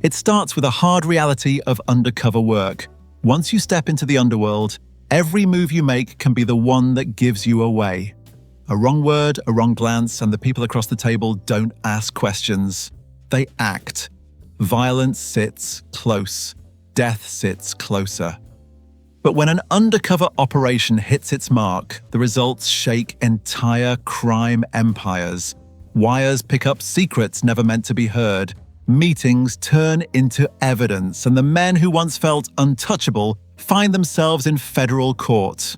It starts with a hard reality of undercover work. Once you step into the underworld, every move you make can be the one that gives you away. A wrong word, a wrong glance, and the people across the table don't ask questions. They act. Violence sits close. Death sits closer. But when an undercover operation hits its mark, the results shake entire crime empires. Wires pick up secrets never meant to be heard. Meetings turn into evidence, and the men who once felt untouchable find themselves in federal court.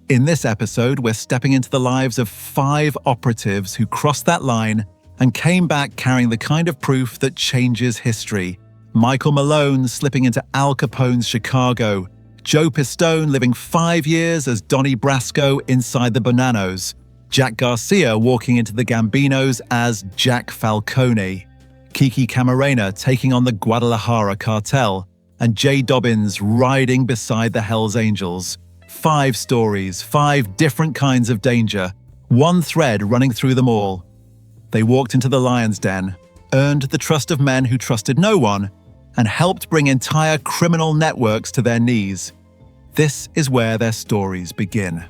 In this episode, we're stepping into the lives of 5 operatives who crossed that line and came back carrying the kind of proof that changes history. Michael Malone slipping into Al Capone's Chicago. Joe Pistone living 5 years as Donnie Brasco inside the Bonannos. Jack Garcia walking into the Gambinos as Jack Falcone. Kiki Camarena taking on the Guadalajara cartel. And Jay Dobyns riding beside the Hells Angels. 5 stories, 5 different kinds of danger. One thread running through them all. They walked into the lion's den, earned the trust of men who trusted no one, and helped bring entire criminal networks to their knees. This is where their stories begin.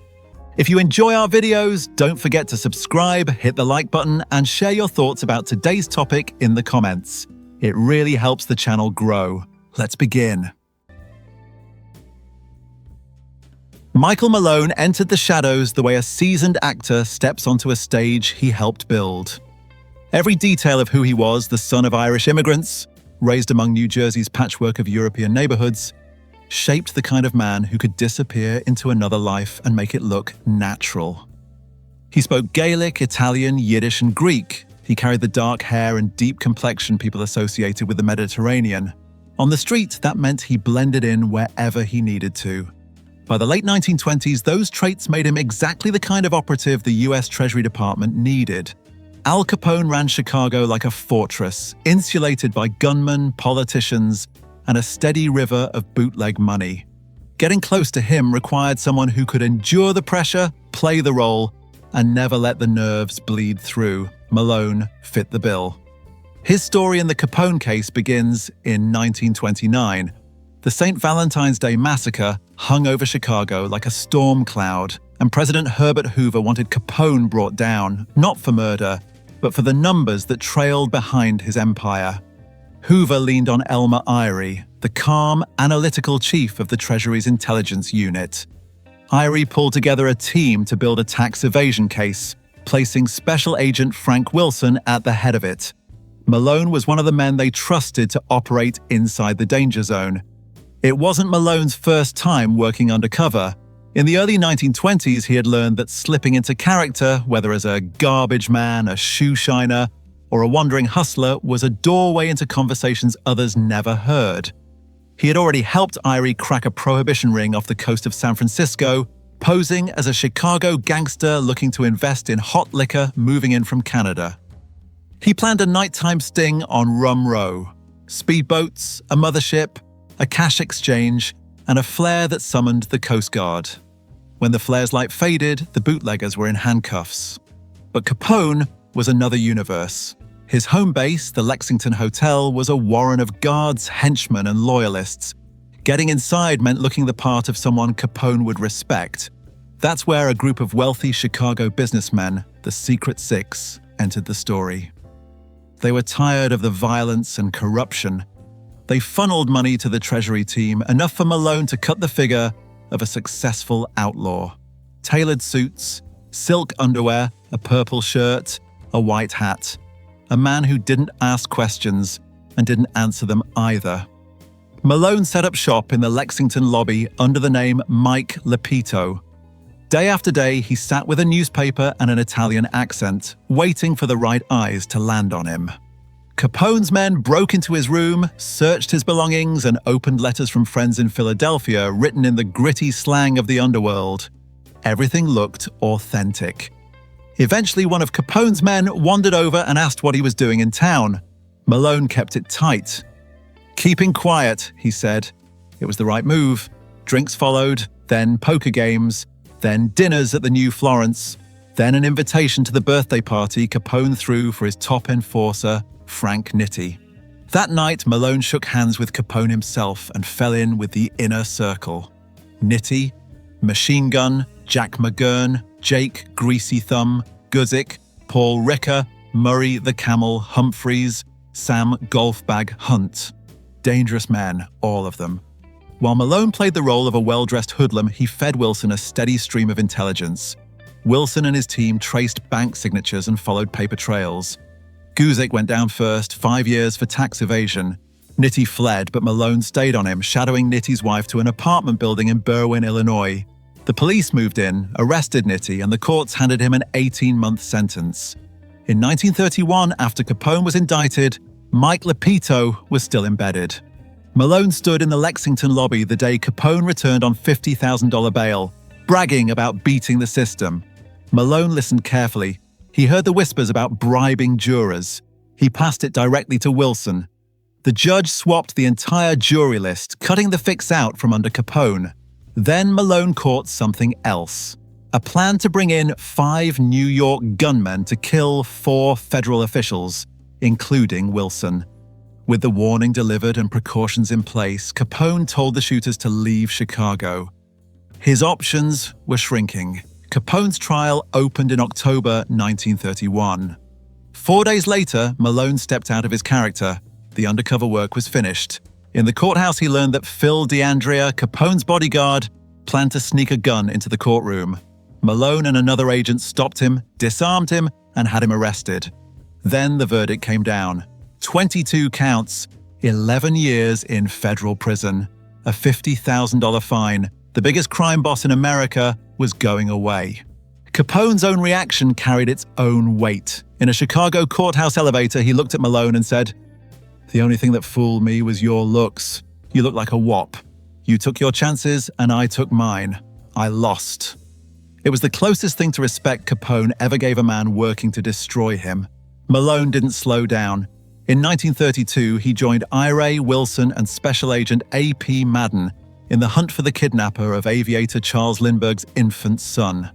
If you enjoy our videos, don't forget to subscribe, hit the like button, and share your thoughts about today's topic in the comments. It really helps the channel grow. Let's begin. Michael Malone entered the shadows the way a seasoned actor steps onto a stage he helped build. Every detail of who he was, the son of Irish immigrants, raised among New Jersey's patchwork of European neighborhoods, shaped the kind of man who could disappear into another life and make it look natural. He spoke Gaelic, Italian, Yiddish, and Greek. He carried the dark hair and deep complexion people associated with the Mediterranean. On the street, that meant he blended in wherever he needed to. By the late 1920s, those traits made him exactly the kind of operative the US Treasury Department needed. Al Capone ran Chicago like a fortress, insulated by gunmen, politicians, and a steady river of bootleg money. Getting close to him required someone who could endure the pressure, play the role, and never let the nerves bleed through. Malone fit the bill. His story in the Capone case begins in 1929. The St. Valentine's Day massacre hung over Chicago like a storm cloud, and President Herbert Hoover wanted Capone brought down, not for murder, but for the numbers that trailed behind his empire. Hoover leaned on Elmer Eyre, the calm, analytical chief of the Treasury's intelligence unit. Eyre pulled together a team to build a tax evasion case, placing Special Agent Frank Wilson at the head of it. Malone was one of the men they trusted to operate inside the danger zone. It wasn't Malone's first time working undercover. In the early 1920s, he had learned that slipping into character, whether as a garbage man, a shoe shiner, or a wandering hustler, was a doorway into conversations others never heard. He had already helped Eyre crack a prohibition ring off the coast of San Francisco, posing as a Chicago gangster looking to invest in hot liquor moving in from Canada. He planned a nighttime sting on Rum Row. Speedboats, a mothership, a cash exchange, and a flare that summoned the Coast Guard. When the flare's light faded, the bootleggers were in handcuffs. But Capone was another universe. His home base, the Lexington Hotel, was a warren of guards, henchmen, and loyalists. Getting inside meant looking the part of someone Capone would respect. That's where a group of wealthy Chicago businessmen, the Secret Six, entered the story. They were tired of the violence and corruption. They funneled money to the Treasury team, enough for Malone to cut the figure of a successful outlaw. Tailored suits, silk underwear, a purple shirt, a white hat. A man who didn't ask questions and didn't answer them either. Malone set up shop in the Lexington lobby under the name Mike Lepito. Day after day, he sat with a newspaper and an Italian accent, waiting for the right eyes to land on him. Capone's men broke into his room, searched his belongings, and opened letters from friends in Philadelphia written in the gritty slang of the underworld. Everything looked authentic. Eventually, one of Capone's men wandered over and asked what he was doing in town. Malone kept it tight. "Keeping quiet," he said. It was the right move. Drinks followed, then poker games, then dinners at the New Florence, then an invitation to the birthday party Capone threw for his top enforcer, Frank Nitti. That night, Malone shook hands with Capone himself and fell in with the inner circle. Nitti, Machine Gun, Jack McGurn, Jake, Greasy Thumb, Guzik, Paul Ricker, Murray the Camel, Humphreys, Sam Golfbag Hunt. Dangerous men, all of them. While Malone played the role of a well-dressed hoodlum, he fed Wilson a steady stream of intelligence. Wilson and his team traced bank signatures and followed paper trails. Guzik went down first, 5 years for tax evasion. Nitti fled, but Malone stayed on him, shadowing Nitti's wife to an apartment building in Berwyn, Illinois. The police moved in, arrested Nitti, and the courts handed him an 18-month sentence. In 1931, after Capone was indicted, Mike Lupito was still embedded. Malone stood in the Lexington lobby the day Capone returned on $50,000 bail, bragging about beating the system. Malone listened carefully. He heard the whispers about bribing jurors. He passed it directly to Wilson. The judge swapped the entire jury list, cutting the fix out from under Capone. Then Malone caught something else. A plan to bring in 5 New York gunmen to kill 4 federal officials, including Wilson. With the warning delivered and precautions in place, Capone told the shooters to leave Chicago. His options were shrinking. Capone's trial opened in October 1931. 4 days later, Malone stepped out of his character. The undercover work was finished. In the courthouse, he learned that Phil DeAndrea, Capone's bodyguard, planned to sneak a gun into the courtroom. Malone and another agent stopped him, disarmed him, and had him arrested. Then the verdict came down. 22 counts, 11 years in federal prison, a $50,000 fine. The biggest crime boss in America was going away. Capone's own reaction carried its own weight. In a Chicago courthouse elevator, he looked at Malone and said, "The only thing that fooled me was your looks. You look like a wop. You took your chances and I took mine. I lost." It was the closest thing to respect Capone ever gave a man working to destroy him. Malone didn't slow down. In 1932, he joined Ira Wilson and Special Agent A.P. Madden in the hunt for the kidnapper of aviator Charles Lindbergh's infant son.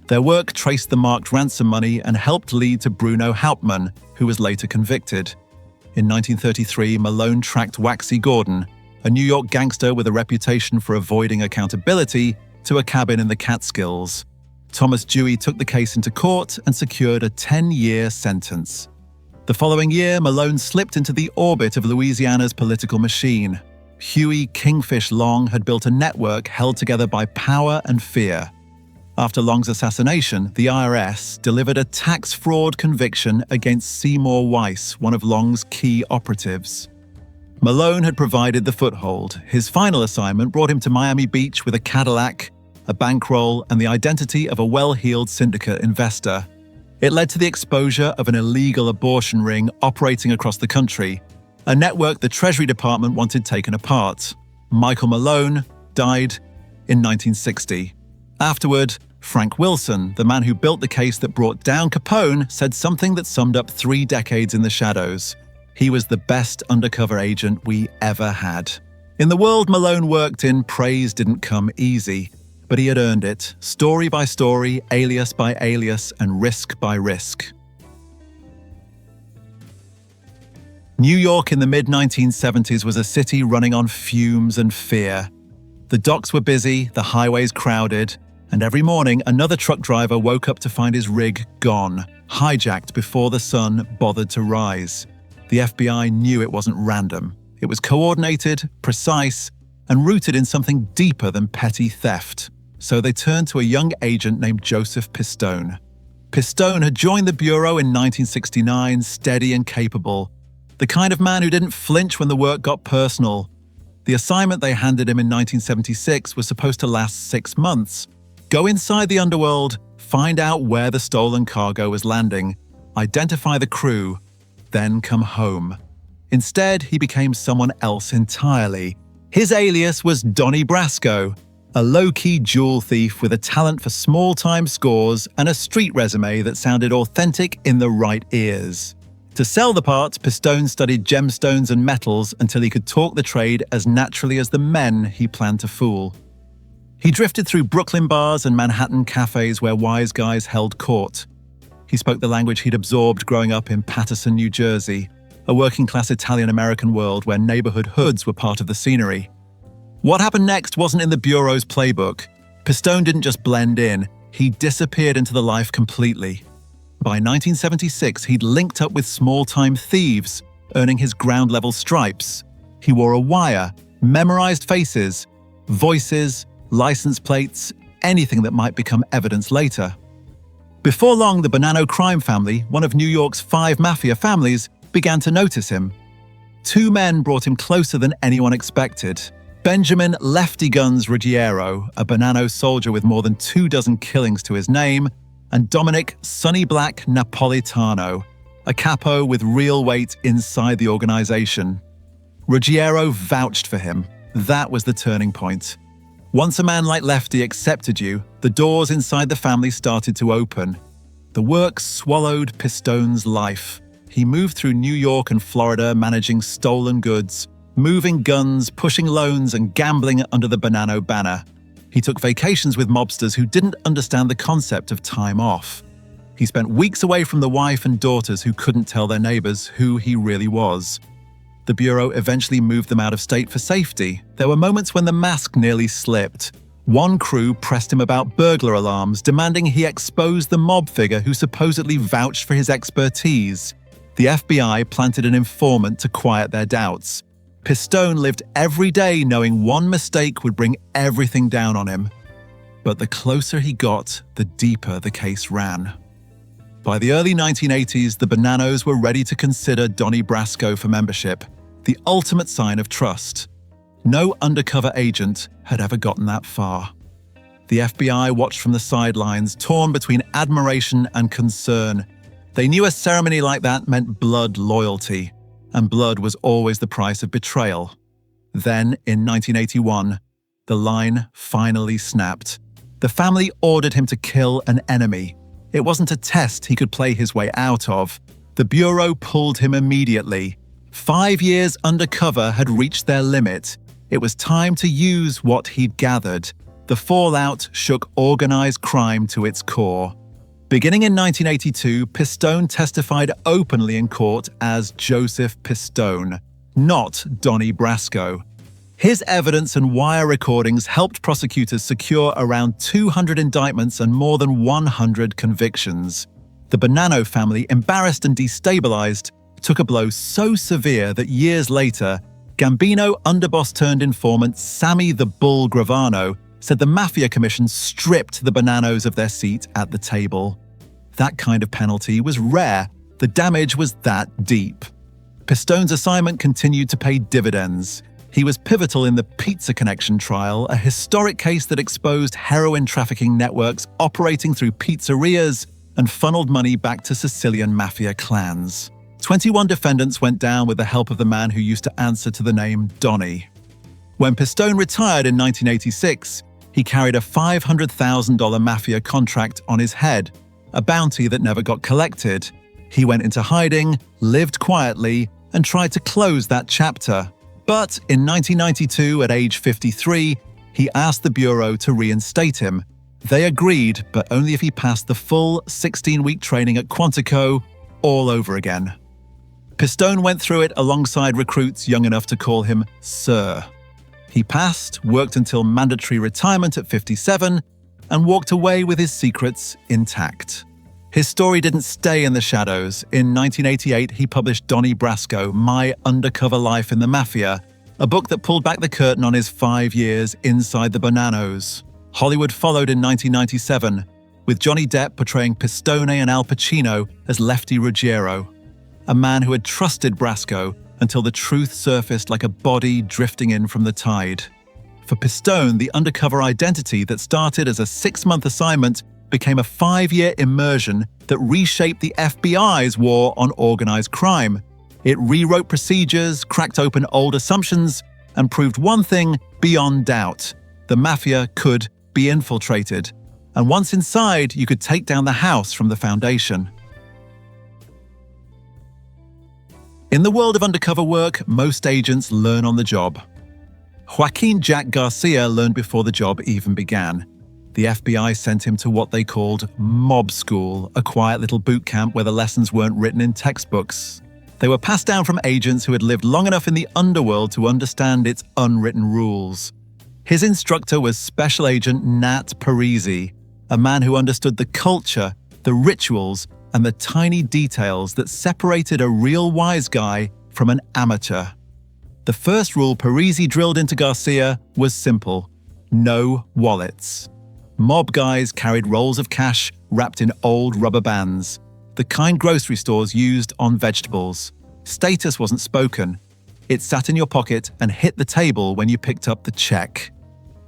Their work traced the marked ransom money and helped lead to Bruno Hauptmann, who was later convicted. In 1933, Malone tracked Waxy Gordon, a New York gangster with a reputation for avoiding accountability, to a cabin in the Catskills. Thomas Dewey took the case into court and secured a 10-year sentence. The following year, Malone slipped into the orbit of Louisiana's political machine. Huey Kingfish Long had built a network held together by power and fear. After Long's assassination, the IRS delivered a tax fraud conviction against Seymour Weiss, one of Long's key operatives. Malone had provided the foothold. His final assignment brought him to Miami Beach with a Cadillac, a bankroll, and the identity of a well-heeled syndicate investor. It led to the exposure of an illegal abortion ring operating across the country, a network the Treasury Department wanted taken apart. Michael Malone died in 1960. Afterward, Frank Wilson, the man who built the case that brought down Capone, said something that summed up 3 decades in the shadows. He was the best undercover agent we ever had. In the world Malone worked in, praise didn't come easy, but he had earned it, story by story, alias by alias, and risk by risk. New York in the mid-1970s was a city running on fumes and fear. The docks were busy, the highways crowded, and every morning another truck driver woke up to find his rig gone, hijacked before the sun bothered to rise. The FBI knew it wasn't random. It was coordinated, precise, and rooted in something deeper than petty theft. So they turned to a young agent named Joseph Pistone. Pistone had joined the Bureau in 1969, steady and capable, the kind of man who didn't flinch when the work got personal. The assignment they handed him in 1976 was supposed to last 6 months. Go inside the underworld, find out where the stolen cargo was landing, identify the crew, then come home. Instead, he became someone else entirely. His alias was Donnie Brasco, a low-key jewel thief with a talent for small-time scores and a street resume that sounded authentic in the right ears. To sell the part, Pistone studied gemstones and metals until he could talk the trade as naturally as the men he planned to fool. He drifted through Brooklyn bars and Manhattan cafes where wise guys held court. He spoke the language he'd absorbed growing up in Paterson, New Jersey. a working-class Italian-American world where neighborhood hoods were part of the scenery. What happened next wasn't in the Bureau's playbook. Pistone didn't just blend in, he disappeared into the life completely. By 1976, he'd linked up with small-time thieves, earning his ground-level stripes. He wore a wire, memorized faces, voices, license plates, anything that might become evidence later. Before long, the Bonanno crime family, one of New York's 5 mafia families, began to notice him. 2 men brought him closer than anyone expected. Benjamin Lefty Guns Ruggiero, a Bonanno soldier with more than 24 killings to his name, and Dominic Sonny Black Napolitano, a capo with real weight inside the organization. Ruggiero vouched for him. That was the turning point. Once a man like Lefty accepted you, the doors inside the family started to open. The work swallowed Pistone's life. He moved through New York and Florida managing stolen goods, moving guns, pushing loans, and gambling under the Bonanno banner. He took vacations with mobsters who didn't understand the concept of time off. He spent weeks away from the wife and daughters who couldn't tell their neighbors who he really was. The Bureau eventually moved them out of state for safety. There were moments when the mask nearly slipped. One crew pressed him about burglar alarms, demanding he expose the mob figure who supposedly vouched for his expertise. The FBI planted an informant to quiet their doubts. Pistone lived every day knowing one mistake would bring everything down on him. But the closer he got, the deeper the case ran. By the early 1980s, the Bonannos were ready to consider Donnie Brasco for membership, the ultimate sign of trust. No undercover agent had ever gotten that far. The FBI watched from the sidelines, torn between admiration and concern. They knew a ceremony like that meant blood loyalty, and blood was always the price of betrayal. Then, in 1981, the line finally snapped. The family ordered him to kill an enemy. It wasn't a test he could play his way out of. The Bureau pulled him immediately. 5 years undercover had reached their limit. It was time to use what he'd gathered. The fallout shook organized crime to its core. Beginning in 1982, Pistone testified openly in court as Joseph Pistone, not Donnie Brasco. His evidence and wire recordings helped prosecutors secure around 200 indictments and more than 100 convictions. The Bonanno family, embarrassed and destabilized, took a blow so severe that years later, Gambino underboss-turned-informant Sammy the Bull Gravano said the Mafia Commission stripped the Bonannos of their seat at the table. That kind of penalty was rare. The damage was that deep. Pistone's assignment continued to pay dividends. He was pivotal in the Pizza Connection trial, a historic case that exposed heroin trafficking networks operating through pizzerias and funneled money back to Sicilian mafia clans. 21 defendants went down with the help of the man who used to answer to the name Donnie. When Pistone retired in 1986, he carried a $500,000 mafia contract on his head, a bounty that never got collected. He went into hiding, lived quietly, and tried to close that chapter. But in 1992, at age 53, he asked the Bureau to reinstate him. They agreed, but only if he passed the full 16-week training at Quantico all over again. Pistone went through it alongside recruits young enough to call him Sir. He passed, worked until mandatory retirement at 57, and walked away with his secrets intact. His story didn't stay in the shadows. In 1988, he published Donnie Brasco, My Undercover Life in the Mafia, a book that pulled back the curtain on his 5 years inside the Bonannos. Hollywood followed in 1997, with Johnny Depp portraying Pistone and Al Pacino as Lefty Ruggiero, a man who had trusted Brasco until the truth surfaced like a body drifting in from the tide. For Pistone, the undercover identity that started as a 6-month assignment became a 5-year immersion that reshaped the FBI's war on organized crime. It rewrote procedures, cracked open old assumptions, and proved one thing beyond doubt: the mafia could be infiltrated. And once inside, you could take down the house from the foundation. In the world of undercover work, most agents learn on the job. Joaquin Jack Garcia learned before the job even began. The FBI sent him to what they called mob school, a quiet little boot camp where the lessons weren't written in textbooks. They were passed down from agents who had lived long enough in the underworld to understand its unwritten rules. His instructor was Special Agent Nat Parisi, a man who understood the culture, the rituals, and the tiny details that separated a real wise guy from an amateur. The first rule Parisi drilled into Garcia was simple: no wallets. Mob guys carried rolls of cash wrapped in old rubber bands, the kind grocery stores used on vegetables. Status wasn't spoken. It sat in your pocket and hit the table when you picked up the check.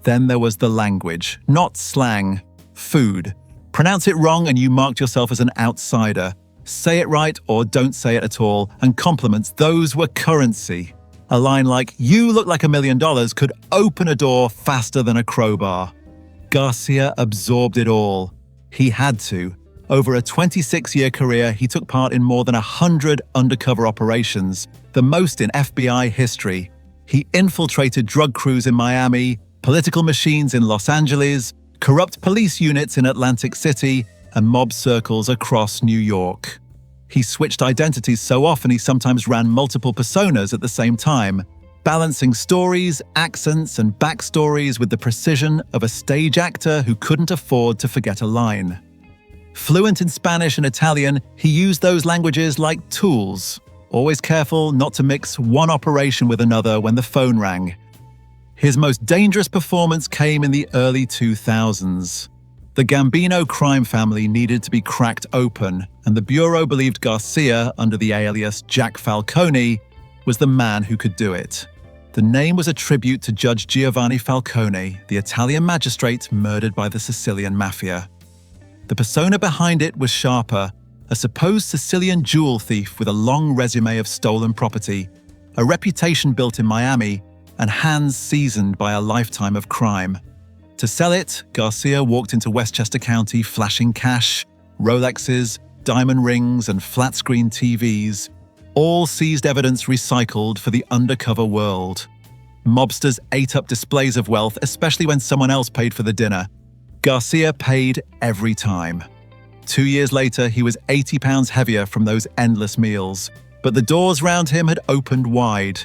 Then there was the language, not slang, food. Pronounce it wrong and you marked yourself as an outsider. Say it right or don't say it at all, and compliments, those were currency. A line like, "You look like $1 million" could open a door faster than a crowbar. Garcia absorbed it all. He had to. Over a 26-year career, he took part in more than 100 undercover operations, the most in FBI history. He infiltrated drug crews in Miami, political machines in Los Angeles, corrupt police units in Atlantic City, and mob circles across New York. He switched identities so often he sometimes ran multiple personas at the same time, balancing stories, accents, and backstories with the precision of a stage actor who couldn't afford to forget a line. Fluent in Spanish and Italian, he used those languages like tools, always careful not to mix one operation with another when the phone rang. His most dangerous performance came in the early 2000s. The Gambino crime family needed to be cracked open, and the Bureau believed Garcia, under the alias Jack Falcone, was the man who could do it. The name was a tribute to Judge Giovanni Falcone, the Italian magistrate murdered by the Sicilian Mafia. The persona behind it was sharper, a supposed Sicilian jewel thief with a long resume of stolen property, a reputation built in Miami, and hands seasoned by a lifetime of crime. To sell it, Garcia walked into Westchester County flashing cash, Rolexes, diamond rings, and flat-screen TVs, all seized evidence recycled for the undercover world. Mobsters ate up displays of wealth, especially when someone else paid for the dinner. Garcia paid every time. 2 years later, he was 80 pounds heavier from those endless meals, but the doors round him had opened wide.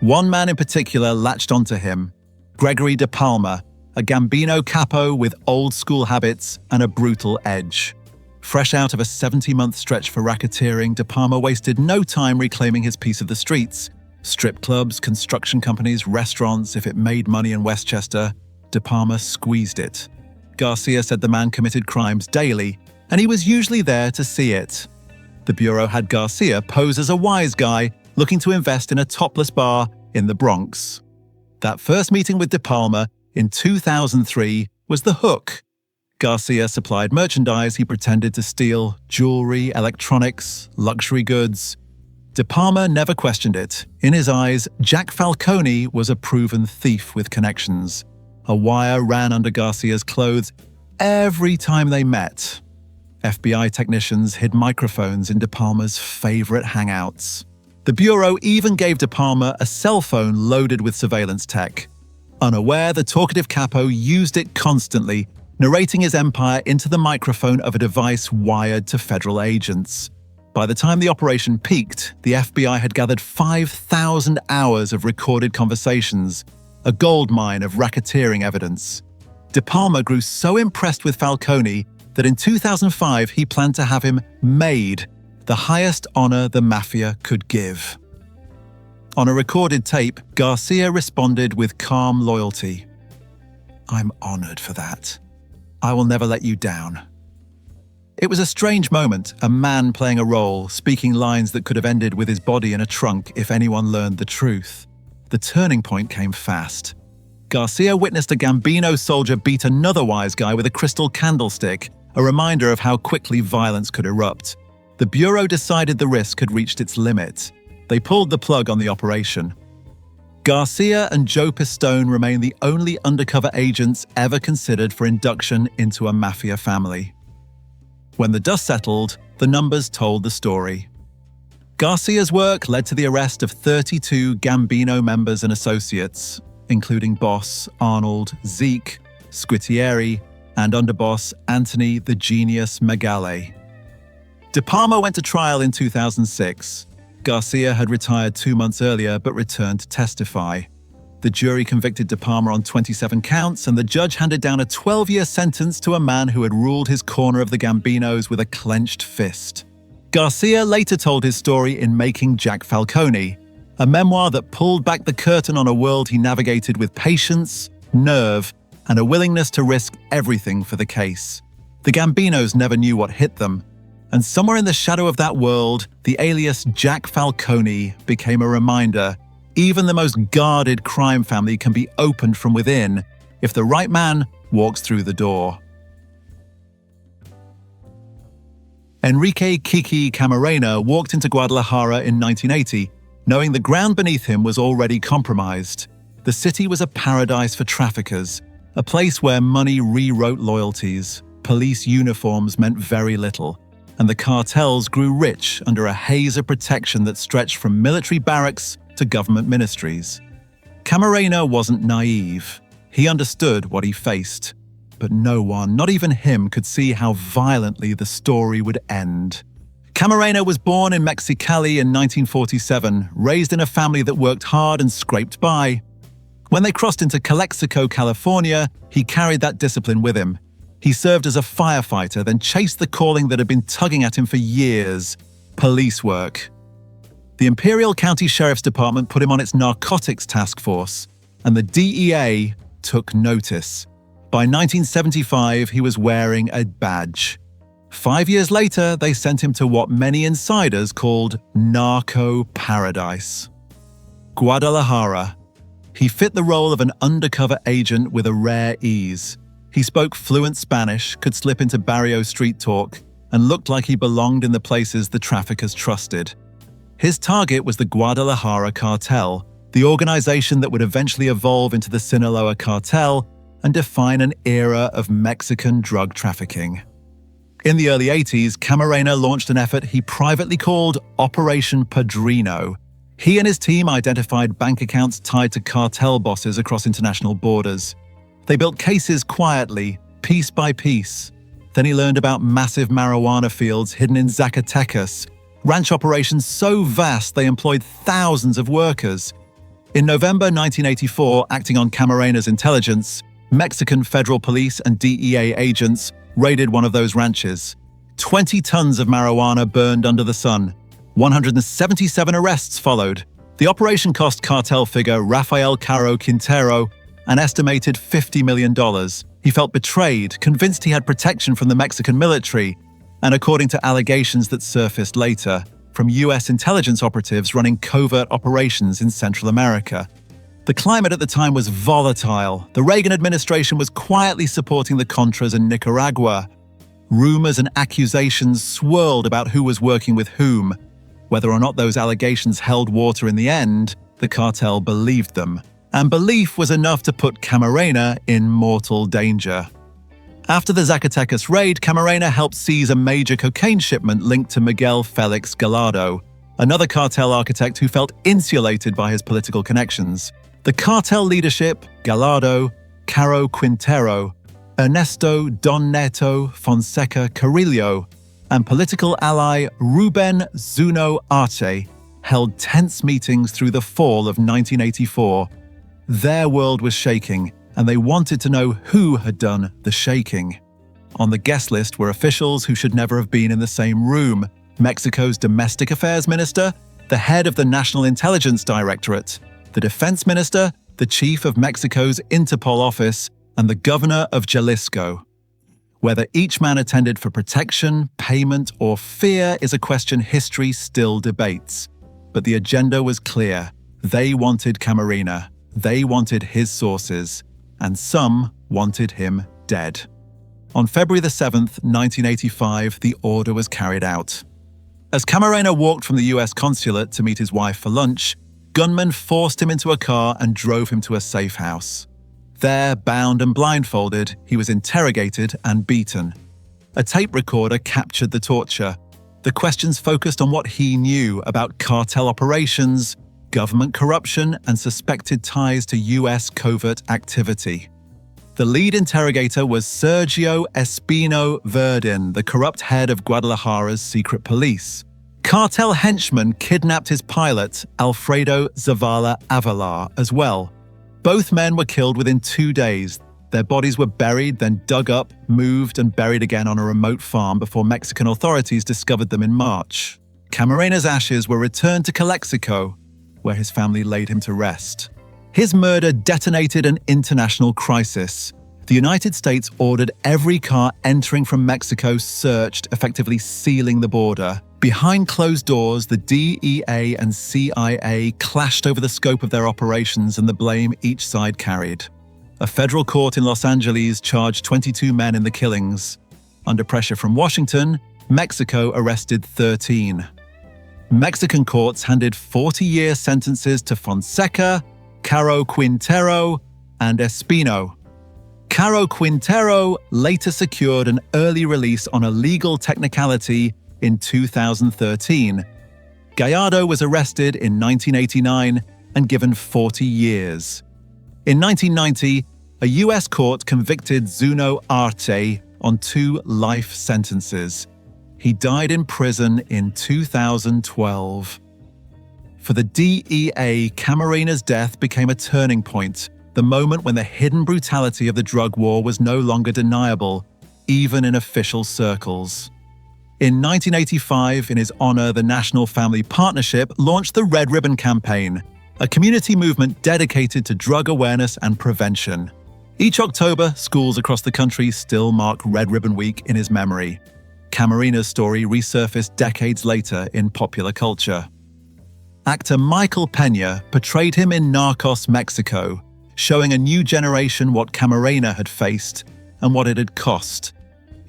One man in particular latched onto him, Gregory De Palma, a Gambino capo with old-school habits and a brutal edge. Fresh out of a 70-month stretch for racketeering, De Palma wasted no time reclaiming his piece of the streets. Strip clubs, construction companies, restaurants, if it made money in Westchester, De Palma squeezed it. Garcia said the man committed crimes daily, and he was usually there to see it. The Bureau had Garcia pose as a wise guy looking to invest in a topless bar in the Bronx. That first meeting with De Palma in 2003 was the hook. Garcia supplied merchandise he pretended to steal: jewelry, electronics, luxury goods. De Palma never questioned it. In his eyes, Jack Falcone was a proven thief with connections. A wire ran under Garcia's clothes every time they met. FBI technicians hid microphones in De Palma's favorite hangouts. The Bureau even gave De Palma a cell phone loaded with surveillance tech. Unaware, the talkative capo used it constantly, narrating his empire into the microphone of a device wired to federal agents. By the time the operation peaked, the FBI had gathered 5,000 hours of recorded conversations, a goldmine of racketeering evidence. De Palma grew so impressed with Falcone that in 2005 he planned to have him made, the highest honor the Mafia could give. On a recorded tape, Garcia responded with calm loyalty. "I'm honored for that. I will never let you down." It was a strange moment, a man playing a role, speaking lines that could have ended with his body in a trunk if anyone learned the truth. The turning point came fast. Garcia witnessed a Gambino soldier beat another wise guy with a crystal candlestick, a reminder of how quickly violence could erupt. The Bureau decided the risk had reached its limit. They pulled the plug on the operation. Garcia and Joe Pistone remain the only undercover agents ever considered for induction into a mafia family. When the dust settled, the numbers told the story. Garcia's work led to the arrest of 32 Gambino members and associates, including boss Arnold Zeke, Squitieri, and underboss Anthony the Genius Megale. De Palma went to trial in 2006. Garcia had retired 2 months earlier but returned to testify. The jury convicted De Palma on 27 counts, and the judge handed down a 12-year sentence to a man who had ruled his corner of the Gambinos with a clenched fist. Garcia later told his story in Making Jack Falcone, a memoir that pulled back the curtain on a world he navigated with patience, nerve, and a willingness to risk everything for the case. The Gambinos never knew what hit them, and somewhere in the shadow of that world, the alias Jack Falcone became a reminder even the most guarded crime family can be opened from within if the right man walks through the door. Enrique Kiki Camarena walked into Guadalajara in 1980, knowing the ground beneath him was already compromised. The city was a paradise for traffickers, a place where money rewrote loyalties, police uniforms meant very little, and the cartels grew rich under a haze of protection that stretched from military barracks to government ministries. Camarena wasn't naive. He understood what he faced. But no one, not even him, could see how violently the story would end. Camarena was born in Mexicali in 1947, raised in a family that worked hard and scraped by. When they crossed into Calexico, California, he carried that discipline with him. He served as a firefighter, then chased the calling that had been tugging at him for years: police work. The Imperial County Sheriff's Department put him on its narcotics task force, and the DEA took notice. By 1975, he was wearing a badge. 5 years later, they sent him to what many insiders called narco paradise. Guadalajara. He fit the role of an undercover agent with a rare ease. He spoke fluent Spanish, could slip into barrio street talk, and looked like he belonged in the places the traffickers trusted. His target was the Guadalajara cartel, the organization that would eventually evolve into the Sinaloa cartel and define an era of Mexican drug trafficking. In the early 80s, Camarena launched an effort he privately called Operation Padrino. He and his team identified bank accounts tied to cartel bosses across international borders. They built cases quietly, piece by piece. Then he learned about massive marijuana fields hidden in Zacatecas, ranch operations so vast they employed thousands of workers. In November 1984, acting on Camarena's intelligence, Mexican federal police and DEA agents raided one of those ranches. 20 tons of marijuana burned under the sun. 177 arrests followed. The operation cost cartel figure Rafael Caro Quintero an estimated $50 million. He felt betrayed, convinced he had protection from the Mexican military, and according to allegations that surfaced later, from US intelligence operatives running covert operations in Central America. The climate at the time was volatile. The Reagan administration was quietly supporting the Contras in Nicaragua. Rumors and accusations swirled about who was working with whom. Whether or not those allegations held water in the end, the cartel believed them. And belief was enough to put Camarena in mortal danger. After the Zacatecas raid, Camarena helped seize a major cocaine shipment linked to Miguel Felix Gallardo, another cartel architect who felt insulated by his political connections. The cartel leadership, Gallardo, Caro Quintero, Ernesto Don Neto Fonseca Carrillo, and political ally Ruben Zuno Arce held tense meetings through the fall of 1984. Their world was shaking, and they wanted to know who had done the shaking. On the guest list were officials who should never have been in the same room: Mexico's domestic affairs minister, the head of the National Intelligence Directorate, the defense minister, the chief of Mexico's Interpol office, and the governor of Jalisco. Whether each man attended for protection, payment, or fear is a question history still debates. But the agenda was clear. They wanted Camarena. They wanted his sources. And some wanted him dead. On February the 7th, 1985, the order was carried out. As Camarena walked from the US consulate to meet his wife for lunch, gunmen forced him into a car and drove him to a safe house. There, bound and blindfolded, he was interrogated and beaten. A tape recorder captured the torture. The questions focused on what he knew about cartel operations, government corruption, and suspected ties to US covert activity. The lead interrogator was Sergio Espino Verdin, the corrupt head of Guadalajara's secret police. Cartel henchmen kidnapped his pilot, Alfredo Zavala Avalar, as well. Both men were killed within 2 days. Their bodies were buried, then dug up, moved, and buried again on a remote farm before Mexican authorities discovered them in March. Camarena's ashes were returned to Calexico, where his family laid him to rest. His murder detonated an international crisis. The United States ordered every car entering from Mexico searched, effectively sealing the border. Behind closed doors, the DEA and CIA clashed over the scope of their operations and the blame each side carried. A federal court in Los Angeles charged 22 men in the killings. Under pressure from Washington, Mexico arrested 13. Mexican courts handed 40-year sentences to Fonseca, Caro Quintero, and Espino. Caro Quintero later secured an early release on a legal technicality in 2013. Gallardo was arrested in 1989 and given 40 years. In 1990, a U.S. court convicted Zuno Arte on 2 life sentences. He died in prison in 2012. For the DEA, Camarena's death became a turning point, the moment when the hidden brutality of the drug war was no longer deniable, even in official circles. In 1985, in his honor, the National Family Partnership launched the Red Ribbon Campaign, a community movement dedicated to drug awareness and prevention. Each October, schools across the country still mark Red Ribbon Week in his memory. Camarena's story resurfaced decades later in popular culture. Actor Michael Peña portrayed him in Narcos Mexico, showing a new generation what Camarena had faced and what it had cost.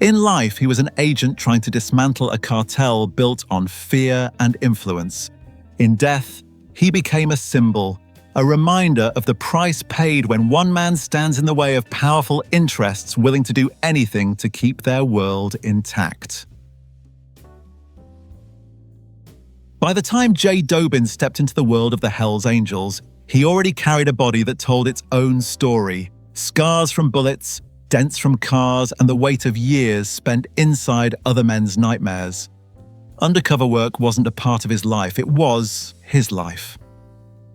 In life, he was an agent trying to dismantle a cartel built on fear and influence. In death, he became a symbol, a reminder of the price paid when one man stands in the way of powerful interests willing to do anything to keep their world intact. By the time Jay Dobyns stepped into the world of the Hells Angels, he already carried a body that told its own story, scars from bullets, dents from cars, and the weight of years spent inside other men's nightmares. Undercover work wasn't a part of his life, it was his life.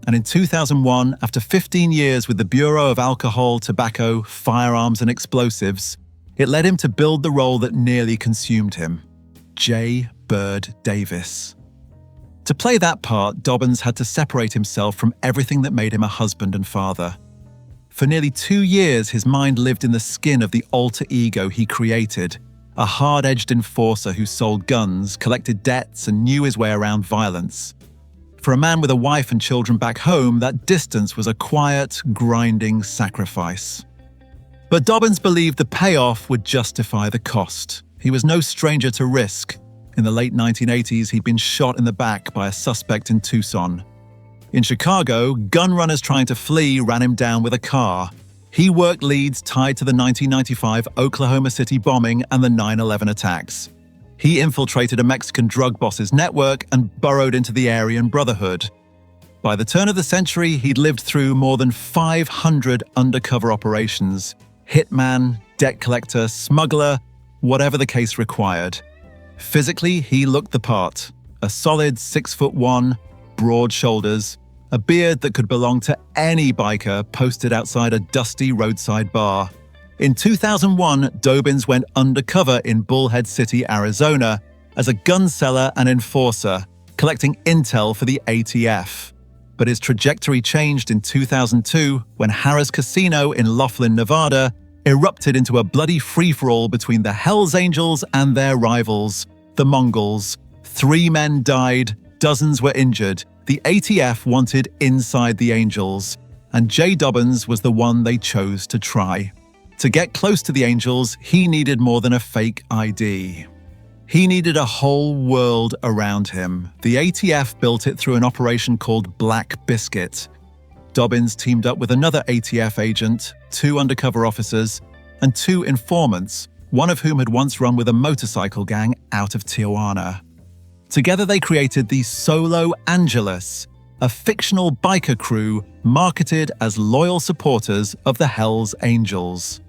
And in 2001, after 15 years with the Bureau of Alcohol, Tobacco, Firearms and Explosives, it led him to build the role that nearly consumed him, J. Bird Davis. To play that part, Dobyns had to separate himself from everything that made him a husband and father. For nearly 2 years, his mind lived in the skin of the alter ego he created, a hard-edged enforcer who sold guns, collected debts, and knew his way around violence. For a man with a wife and children back home, that distance was a quiet, grinding sacrifice. But Dobyns believed the payoff would justify the cost. He was no stranger to risk. In the late 1980s, he'd been shot in the back by a suspect in Tucson. In Chicago, gun runners trying to flee ran him down with a car. He worked leads tied to the 1995 Oklahoma City bombing and the 9/11 attacks. He infiltrated a Mexican drug boss's network and burrowed into the Aryan Brotherhood. By the turn of the century, he'd lived through more than 500 undercover operations. Hitman, debt collector, smuggler, whatever the case required. Physically, he looked the part. A solid 6'1", broad shoulders, a beard that could belong to any biker posted outside a dusty roadside bar. In 2001, Dobyns went undercover in Bullhead City, Arizona, as a gun seller and enforcer, collecting intel for the ATF. But his trajectory changed in 2002 when Harrah's Casino in Laughlin, Nevada, erupted into a bloody free-for-all between the Hells Angels and their rivals, the Mongols. 3 men died, dozens were injured. The ATF wanted inside the Angels, and Jay Dobyns was the one they chose to try. To get close to the Angels, he needed more than a fake ID. He needed a whole world around him. The ATF built it through an operation called Black Biscuit. Dobyns teamed up with another ATF agent, 2 undercover officers, and 2 informants, one of whom had once run with a motorcycle gang out of Tijuana. Together they created the Solo Angeles, a fictional biker crew marketed as loyal supporters of the Hells Angels.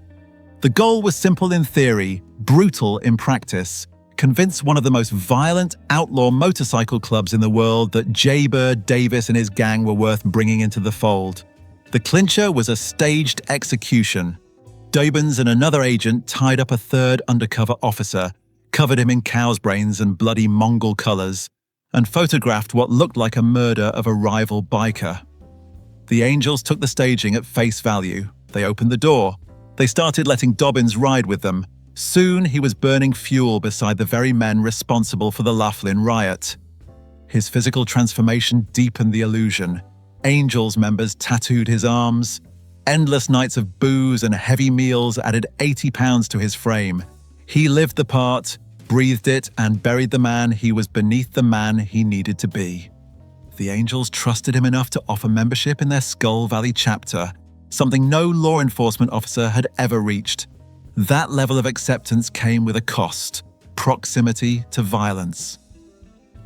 The goal was simple in theory, brutal in practice: convince one of the most violent outlaw motorcycle clubs in the world that Jay Dobyns and his gang were worth bringing into the fold. The clincher was a staged execution. Dobyns and another agent tied up a third undercover officer, covered him in cow's brains and bloody Mongol colors, and photographed what looked like a murder of a rival biker. The Angels took the staging at face value. They opened the door. They started letting Dobyns ride with them. Soon he was burning fuel beside the very men responsible for the Laughlin riot. His physical transformation deepened the illusion. Angels members tattooed his arms. Endless nights of booze and heavy meals added 80 pounds to his frame. He lived the part, breathed it, and buried the man he was beneath the man he needed to be. The Angels trusted him enough to offer membership in their Skull Valley chapter, something no law enforcement officer had ever reached. That level of acceptance came with a cost: proximity to violence.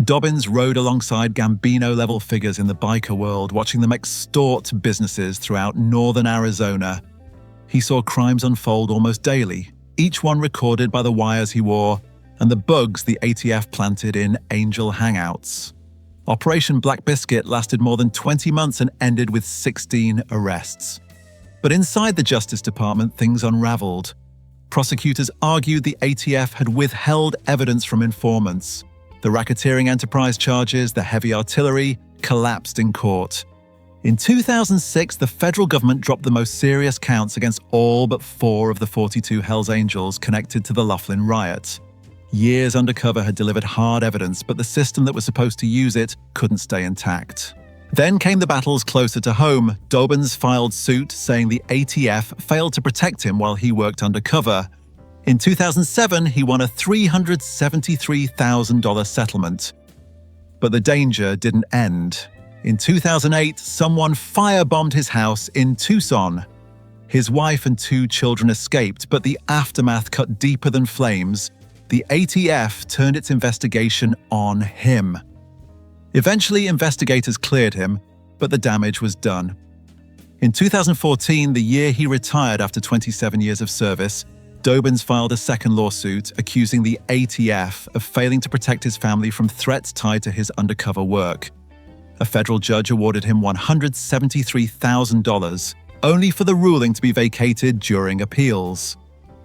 Dobyns rode alongside Gambino-level figures in the biker world, watching them extort businesses throughout northern Arizona. He saw crimes unfold almost daily, each one recorded by the wires he wore and the bugs the ATF planted in Angel hangouts. Operation Black Biscuit lasted more than 20 months and ended with 16 arrests. But inside the Justice Department, things unraveled. Prosecutors argued the ATF had withheld evidence from informants. The racketeering enterprise charges, the heavy artillery, collapsed in court. In 2006, the federal government dropped the most serious counts against all but 4 of the 42 Hells Angels connected to the Laughlin riot. Years undercover had delivered hard evidence, but the system that was supposed to use it couldn't stay intact. Then came the battles closer to home. Dobyns filed suit saying the ATF failed to protect him while he worked undercover. In 2007, he won a $373,000 settlement. But the danger didn't end. In 2008, someone firebombed his house in Tucson. His wife and 2 children escaped, but the aftermath cut deeper than flames. The ATF turned its investigation on him. Eventually, investigators cleared him, but the damage was done. In 2014, the year he retired after 27 years of service, Dobyns filed a second lawsuit accusing the ATF of failing to protect his family from threats tied to his undercover work. A federal judge awarded him $173,000, only for the ruling to be vacated during appeals.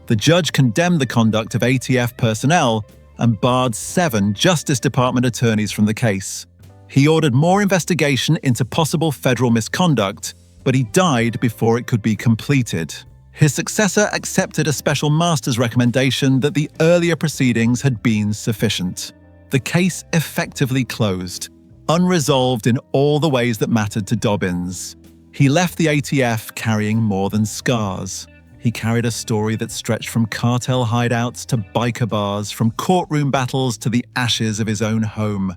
The judge condemned the conduct of ATF personnel and barred 7 Justice Department attorneys from the case. He ordered more investigation into possible federal misconduct, but he died before it could be completed. His successor accepted a special master's recommendation that the earlier proceedings had been sufficient. The case effectively closed, unresolved in all the ways that mattered to Dobyns. He left the ATF carrying more than scars. He carried a story that stretched from cartel hideouts to biker bars, from courtroom battles to the ashes of his own home.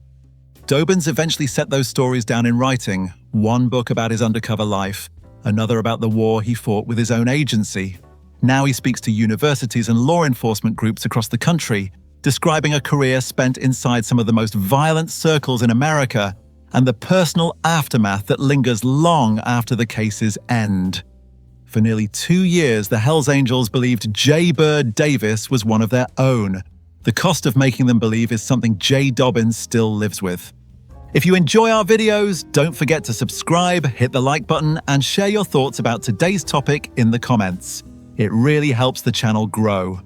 Dobyns eventually set those stories down in writing, one book about his undercover life, another about the war he fought with his own agency. Now he speaks to universities and law enforcement groups across the country, describing a career spent inside some of the most violent circles in America and the personal aftermath that lingers long after the case's end. For nearly 2 years, the Hells Angels believed Jay Dobyns was one of their own. The cost of making them believe is something Jay Dobyns still lives with. If you enjoy our videos, don't forget to subscribe, hit the like button, and share your thoughts about today's topic in the comments. It really helps the channel grow.